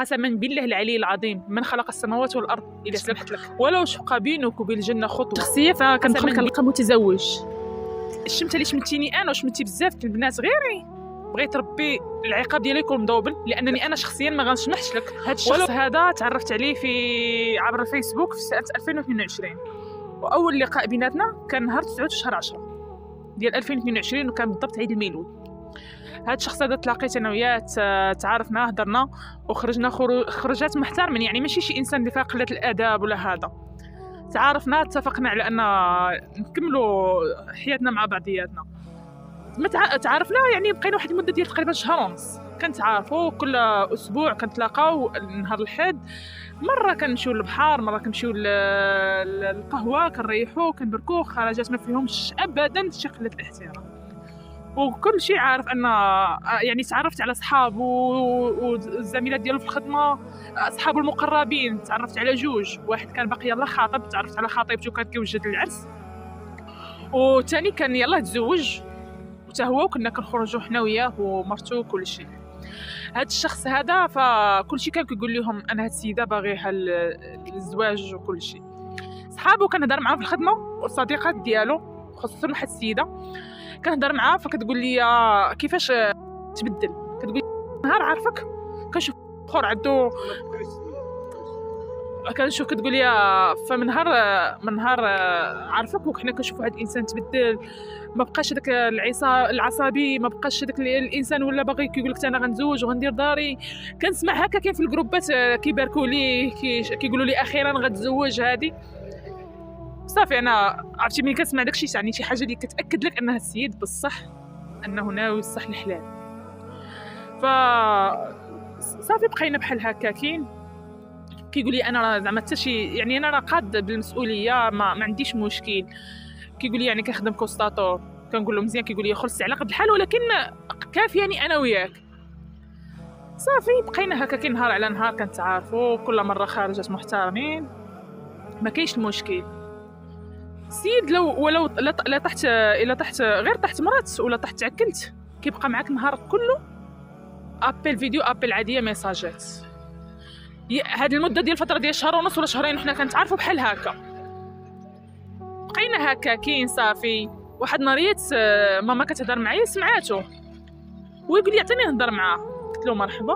قسما بالله العلي العظيم من خلق السماوات والارض الا سمحت لك ولو شق بينك وبين الجنه خطوه شخصيه، فكندخل كنلقى متزوج. الشمته اللي شمتيني انا وشمتي بزاف د البنات غيري، بغيت ربي العقاب ديالي يكون مضوبل، لانني انا شخصيا ما غنسمحش لك. هذا الشخص هذا تعرفت عليه عبر الفيسبوك في سنه 2022، واول لقاء بيناتنا كان نهار 9 شهر 10 ديال 2022، وكان بالضبط عيد الميلود. هذا الشخص هذا تلاقيت انا وياه، تعارفنا، هضرنا وخرجنا خرجات محترمين، يعني ماشي شي انسان اللي فيها قله الاداب ولا هذا. تعارفنا، اتفقنا على ان نكملوا حياتنا مع بعضياتنا. ما تعارفنا يعني بقينا واحد المده ديال تقريبا شهر ونص كنتعارفوا، كل اسبوع كنتلاقاو نهار الحد، مره كنمشيو للبحر، مره كنمشيو للقهوه، كنريحوا، كنبركوا، خرجات ما فيهمش ابدا شي قله الاحترام. وكل شيء عارف ان يعني تعرفت على اصحاب والزميلات ديالو في الخدمه، اصحابه المقربين، تعرفت على جوج، واحد كان باقي يلاه خاطب، تعرفت على خطيبته كان كيوجد العرس، والثاني كان يلاه تزوج وتا هو، وكنا كنخرجوا حنا وياه ومرته وكل شيء. هذا الشخص هذا فكل شيء كان كيقول لهم انا هاد السيده باغيها للزواج وكل شيء. صحابو كنهضر معاهم في الخدمه والصديقات ديالو، خصوصا واحد السيده كنهضر معاها فكتقول لي كيفاش تبدل، كتقول نهار عارفك كنشوف اخر عندو، كنشوف كتقول لي فمن نهار عارفك وحنا كنشوفوا هذا الانسان تبدل، ما بقاش داك العصبي، ما بقاش داك الانسان ولا باغي كيقول لك انا غنزوج وغندير داري. كنسمع هكا كاين في الجروبات كيباركوا لي، كيقولوا لي اخيرا غتزوج هذه. صافي انا عرفتي ملي كنسمع داكشي يعني شي حاجه اللي كتاكد لك انها السيد بالصح انه ناوي الصح الحلال. ف صافي بقينا بحال هكاكين، كيقول لي انا زعما حتى شي يعني انا راه قاد بالمسؤوليه، ما عنديش مشكل. كيقول لي يعني كنخدم كوستاتور، كنقول له مزيان، كيقول لي خلص على قد الحال ولكن كافياني انا وياك. صافي بقينا هكاكين نهار على نهار كنتعارفوا، كل مره خارجات محترمين، ما كاينش المشكل. سيد ولو لا تحت الا تحت غير تحت مرات ولا تحت عكلت، كيبقى معاك النهار كله ابل فيديو، ابل عاديه، ميساجات. هذه المده ديال الفتره ديال شهر ونص ولا شهرين وحنا كنتعرفوا بحال هكا. بقينا هكاكين صافي. واحد ناريت ماما كتهضر معايا سمعاتو ويقول لي عطيني نهضر معاه، قلت له مرحبا.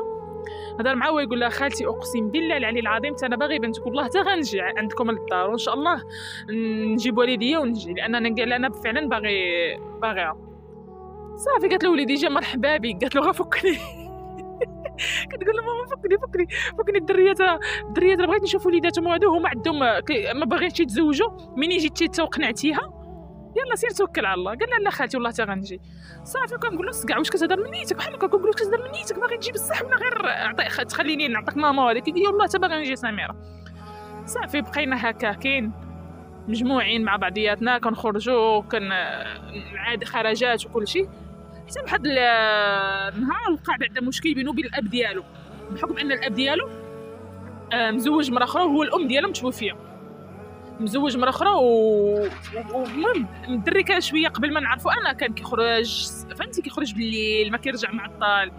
هضر معاه ويقول لها خالتي اقسم بالله العلي العظيم انا باغي بنتك والله حتى غنجي عندكم للدار وان شاء الله نجيب والديا ونجي، لان انا فعلا باغيها. صافي قالت له وليدي جا مرحبا بك، قالت له غا فكني كتقول له ماما فكني الدريات بغيت نشوف وليداتهم هما عندهم ما باغيينش يتزوجوا، منين جيتي انت وقنعتيها يلا سير توكل على الله. قال لا خالتي والله حتى غنجي. صافي كنقول له كاع واش كتهضر من نيتك بحال هكا، كنقول له كتهضر من نيتك باغي تجي بصح ولا غير تخليني نعطيك ماما وهذا. كيقول لي والله حتى باغي نجي سميره. صافي بقينا هكاكين مجموعين مع بعضياتنا، كنخرجوا عاد خرجات وكل شيء، حتى بواحد النهار وقع بعدا مشكل بينه وبين الاب ديالو، بحكم ان الاب ديالو مزوج مرة اخرى وهو الام ديالو متوفيه، مزوج مرة اخرى. ومهم الدري كان شويه قبل ما نعرفو انا كان كيخرج، فهمتي، كيخرج بالليل ما كيرجع معطل.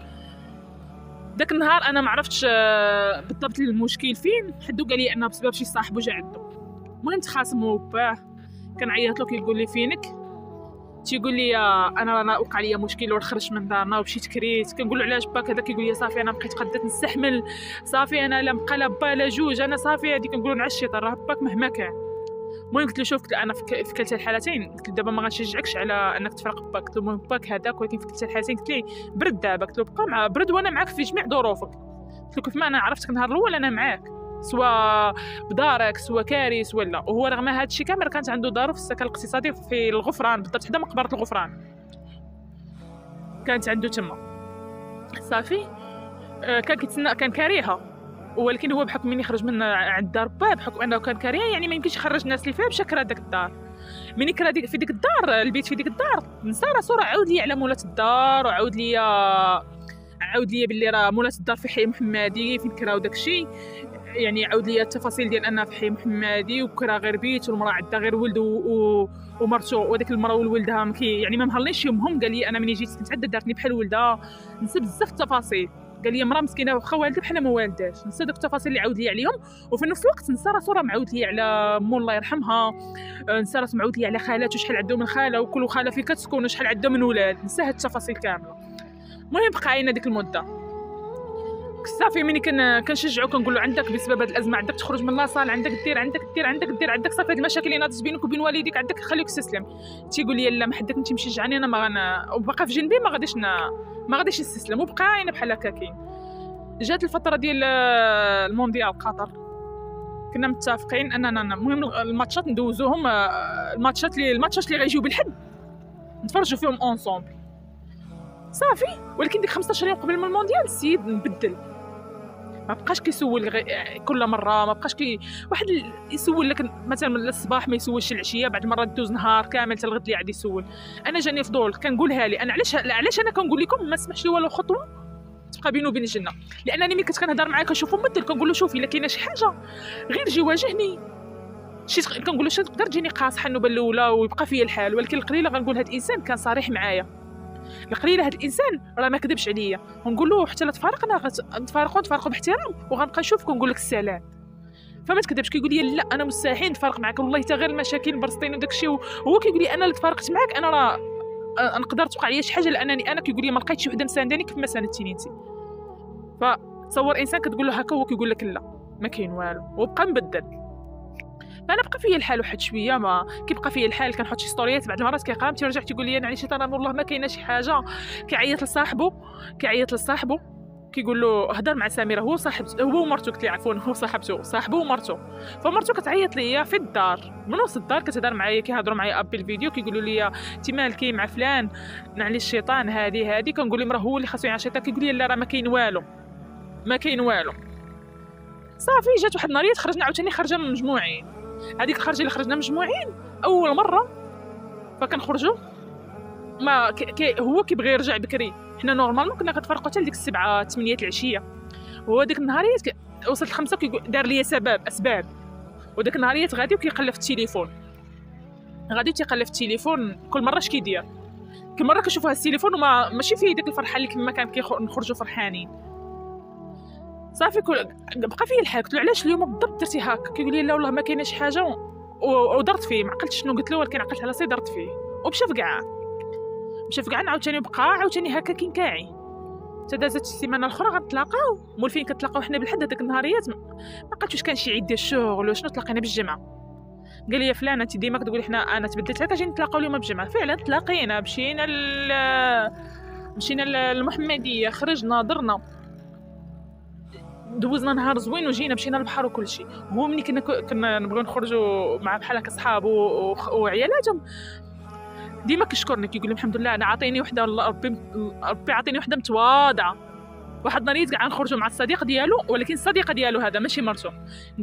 داك النهار انا ما عرفتش بالضبط المشكل فين، حدو قال لي انه بسبب شي صاحبو جا عنده. المهم تخاصموا باه، كنعيط له كيقول لي فينك، تيقول لي انا وقع لي مشكل وخرجت من دارنا ومشيت كريت. كنقول له علاش باك هذا، كيقول لي صافي انا بقيت قدرت نستحمل، صافي انا لا بقى لا با لا جوج، انا صافي هذيك كنقول نعشيط راه باك مهما كان. المهم قلت له شوف، قلت له انا في كلتا الحالتين، قلت له دابا ما غنشجعكش على انك تفرق باك، قلت له المهم باك هذاك، ولكن في كلتا الحالتين قلت لي برد دابا، قلت له بقى مع برد وانا معاك في جميع ظروفك. قلت له كيف ما انا عرفتك النهار الاول انا معاك، سواء بدارك سواء كارث ولا. وهو رغم هذا الشيء كامل كانت عنده دار في السكن الاقتصادي في الغفران، بالضبط حدا مقبره الغفران كانت عنده تما. صافي كان كيتسنى، كان كاريها، ولكن هو بحكم من يخرج من عند الدار با، بحكم انه كان كاريها يعني ما يمكنش يخرج الناس اللي فيها باش يكره داك الدار. ملي كرا في ديك الدار، البيت في ديك الدار، نسى راسو راه عاود لي على مولات الدار، وعاود لي باللي راه مولات الدار في حي محمدي فين كراو داكشي، يعني عاود لي التفاصيل ديال انها في حي محمدي وكرا غير بيت، والمراه عندها غير ولد ومرتو، وديك المراه وولدها يعني ما مهلنيش يومهم. قال لي انا ملي جيت كنت عندها دارتني بحال ولدها، نسى بزاف التفاصيل. قال لي مرا مسكينه واخا والده بحال ما والداش، نسى دوك التفاصيل اللي عاود لي عليهم. وفي نفس الوقت نسى راسو راه معاود لي على مو الله يرحمها، نسى راسو معاود لي على خالاته شحال عندهم من خاله وكل خاله فين كتسكن وشحال عندهم من ولاد، نسى هاد التفاصيل كامله. المهم بقى عينا ديك المده صافي. ملي كنشجعو كنقول له عندك بسبب هاد الازمه عندك تخرج من لاصال، عندك دير صافي هاد المشاكل اللي ناضت بينك وبين والديك عندك خليك تستسلم. تيقول لي لا ما حدك انت مشجعني انا ما وبقى في جنبي ما غاديش نستسلم. وبقى عينا بحال هكا كاين. جات الفتره ديال المونديال قطر، كنا متفقين اننا المهم الماتشات ندوزوهم، الماتشات اللي غيجيو بالحد نتفرجوا فيهم اونصومبل صافي. ولكن ديك 15 يوم قبل من المونديال السيد نبدل، ما بقاش كيسول كل مره، ما بقاش واحد يسول لك مثلا الصباح ما يسولش العشيه، بعد مره دوز نهار كامل حتى الغد اللي عاد يسول. انا جاني فضول كنقولها لي انا علاش انا كنقول لكم ما سمحش لي والو خطوه تبقى بيني وبين الجنه. لانني ملي كنت كنهضر معاه كنشوفو مبدل كنقول له شوفي الا كاينه شي حاجه غير جي واجهني، كنقول له تقدر تجيني قاصحه النوبه الاولى ويبقى فيا الحال. ولكن القليله غنقول هاد الانسان كان صريح معايا، القليله هاد الانسان راه ما كذبش عليا، ونقول له حتى لا تفارقنا نتفارقوا باحترام وغنبقى نشوفك ونقول لك السلام. فما تكذبش. كيقول لي لا انا مستحيل نتفارق معك والله حتى غير المشاكل برسطين وداك الشيء. وهو كيقول لي انا اللي تفارقت معك انا راه نقدر توقع لي شي حاجه لانني انا كيقول لي ما لقيتش شي وحده مسانداني كيف ما ساندتيني انت. فتصور انسان كتقول له هكا هو كيقول لك لا ما كاين والو وبقى مبدل. فانا بقى فيا الحال واحد شويه، ما كيبقى فيا الحال كنحط شي ستوريات بعد المرات كيقام تيرجع تيقول لي انا علاش انا والله ما كاينه شي حاجه. كيعيط لصاحبه كيقول له هضر مع سميره، هو ومرته قلت لي عفوا هو صاحبه ومرته. فمرته كتعيط ليا في الدار من وسط الدار كتهضر معايا، كيهضروا معايا اب بالفيديو كيقولوا لي انت مالكي مع فلان نعلي الشيطان هذه كنقول لهم راه هو اللي خاصو يعيش الشيطان. كيقول لي لا راه ما كاين والو صافي. جات واحد النهار خرجنا عاوتاني خرجه من مجموعين، هذيك الخرجه اللي خرجنا مجموعين اول مره فكنخرجوا ما هو كيبغي يرجع بكري. حنا نورمالمون كنا كنتفرقوا حتى لديك 7 8 العشيه، وهو ديك النهاريات وصلت 5 دار لي اسباب. وديك النهاريات غادي وكيقلب في التليفون، تيقلب في التليفون كل مره اش كيدير، كل مره كنشوف هذا التليفون وما ماشي فيه ديك الفرحه اللي كما كان نخرجوا فرحانين صافي. بقى فيه الحال. قلت له علاش اليوم بالضبط درتي هكا؟ كيقول لي لا والله ما كاينه شي حاجه ودرت فيه. ما عقلتش شنو قلت له ولكن عقلت على راسي درت فيه ومشى في كاع عاوتاني بقى عاوتاني هكا كينكاعي. تدازت السيمانه الاخرى غنتلاقاو مولفين كنتلاقاو حنا بالحد هذيك النهاريات ما قالتش واش كان شي عيد ديال الشغل ولا شنو. تلاقينا بالجمعه قال لي يا فلانه انت ديما كتقولي حنا انا تبدلت هكا جينا نتلاقاو اليوم بالجمعه. فعلا تلاقينا مشينا للمحمديه، خرجنا درنا دوزنا نهار زوين وجينا مشينا للبحر وكل شيء. هو ملي كنا نبغيو نخرجوا مع بحال هكا صحابو وعيالاتهم ديما كيشكرني كيقول لي الحمد لله انا عاطيني وحده ربي عاطيني وحده متواضعه. واحد النهار كاع نخرجوا مع الصديق ديالو، ولكن الصديقه ديالو هذا ماشي مرته.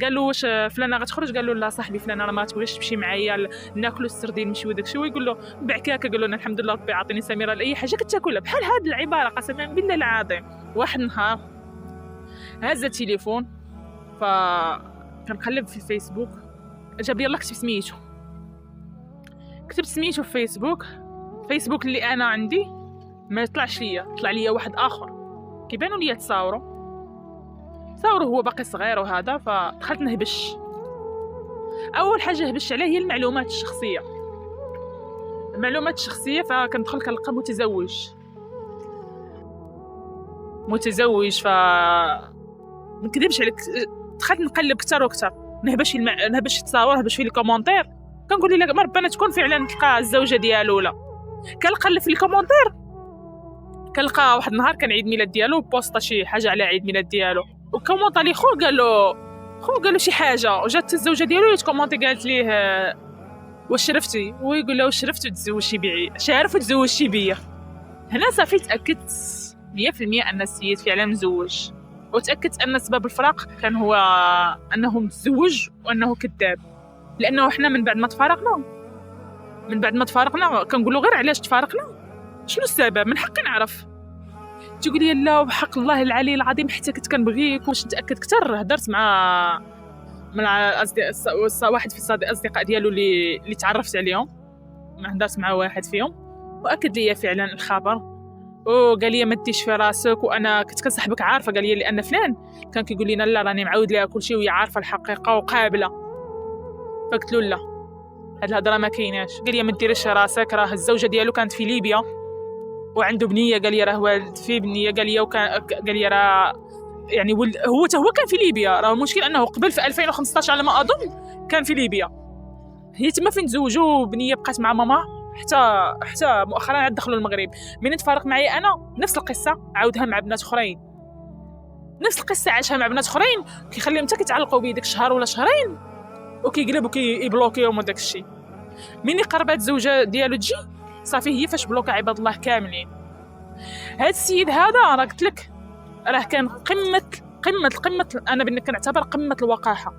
قال له واش فلانه غتخرج؟ قال له لا صاحبي فلانه راه ما تبغيش تمشي معايا ناكلوا السردين نمشيو داك الشيء. ويقول له بعكاكه قال له انا الحمد لله ربي عاطيني سميره لاي حاجه كتاكلها. بحال هاد العباره قسما بالله العظيم. واحد النهار هز التليفون فكنقلب في الفيسبوك جاب لي الله كتب سميتو في فيسبوك اللي انا عندي ما يطلعش ليا، طلع ليا واحد اخر كيبانوا ليا تصاوروا هو باقي صغير وهذا. فدخلت نهبش. اول حاجه هبش عليه هي المعلومات الشخصيه. فكندخل كنلقى متزوج. ف ما نكذبش عليك دخلت نقلب كثر وكثر، نهبش التصاور، نهبش في الكومونتير. كنقول لي ربنا تكون فعلا تلقى الزوجه ديالو ولا. كنقلب في الكومونتير كنلقى واحد النهار كان عيد ميلاد ديالو بوسطه شي حاجه على عيد ميلاد ديالو، وكومونطا لي خو قال له شي حاجه. وجات الزوجه ديالو كومونتي قالت ليه واش شرفتي؟ ويقول له واش شرفت وتزوجتي بيا؟ شارف وتزوجتي بيا. هنا صافي تاكدت 100% ان السيد فعلا مزوج، وتاكدت ان سبب الفراق كان هو انه متزوج وانه كذاب. لانه احنا من بعد ما تفارقنا كنقولوا غير علاش تفارقنا، شنو السبب، من حقي نعرف. تقول لي لا وبحق الله العلي العظيم حتى كنت كنبغيك واش نتاكد اكثر. هضرت مع واحد في الاصدقاء ديالو اللي تعرفت عليهم، هضرت مع واحد فيهم واكد لي فعلا الخبر. قال لي ما ديش في راسك، وانا كنت كنصاحبك عارفه. قال لي لان فلان كان كيقول لنا لا راني معاود ليها كلشي وهي عارفه الحقيقه وقابله. فقلت له لا، هاد الهضره ما كايناش. قال لي ما ديريش راسك، راه الزوجه ديالو كانت في ليبيا وعنده بنيه. قال لي راه والد فيه بنيه. قال لي قال لي راه يعني هو كان في ليبيا. راه المشكل انه قبل في 2015 على ما اظن كان في ليبيا. هي تما فين تزوجوا، بنيه بقات مع ماما حتى مؤخرا عاد دخلوا المغرب. من تفارق معي انا نفس القصه عاودها مع بنات اخرين، نفس القصه عاشها مع بنات اخرين، كيخليهم حتى كيتعلقوا بيه داك الشهر ولا شهرين وكيقلب وكيبلوكيهم وداك الشيء. مني قربات الزوجه ديالو تجي صافي هي فاش بلوكا عباد الله كاملين. هاد السيد هذا راه قلت لك راه كان قمه انا كنعتبر قمه الوقاحه.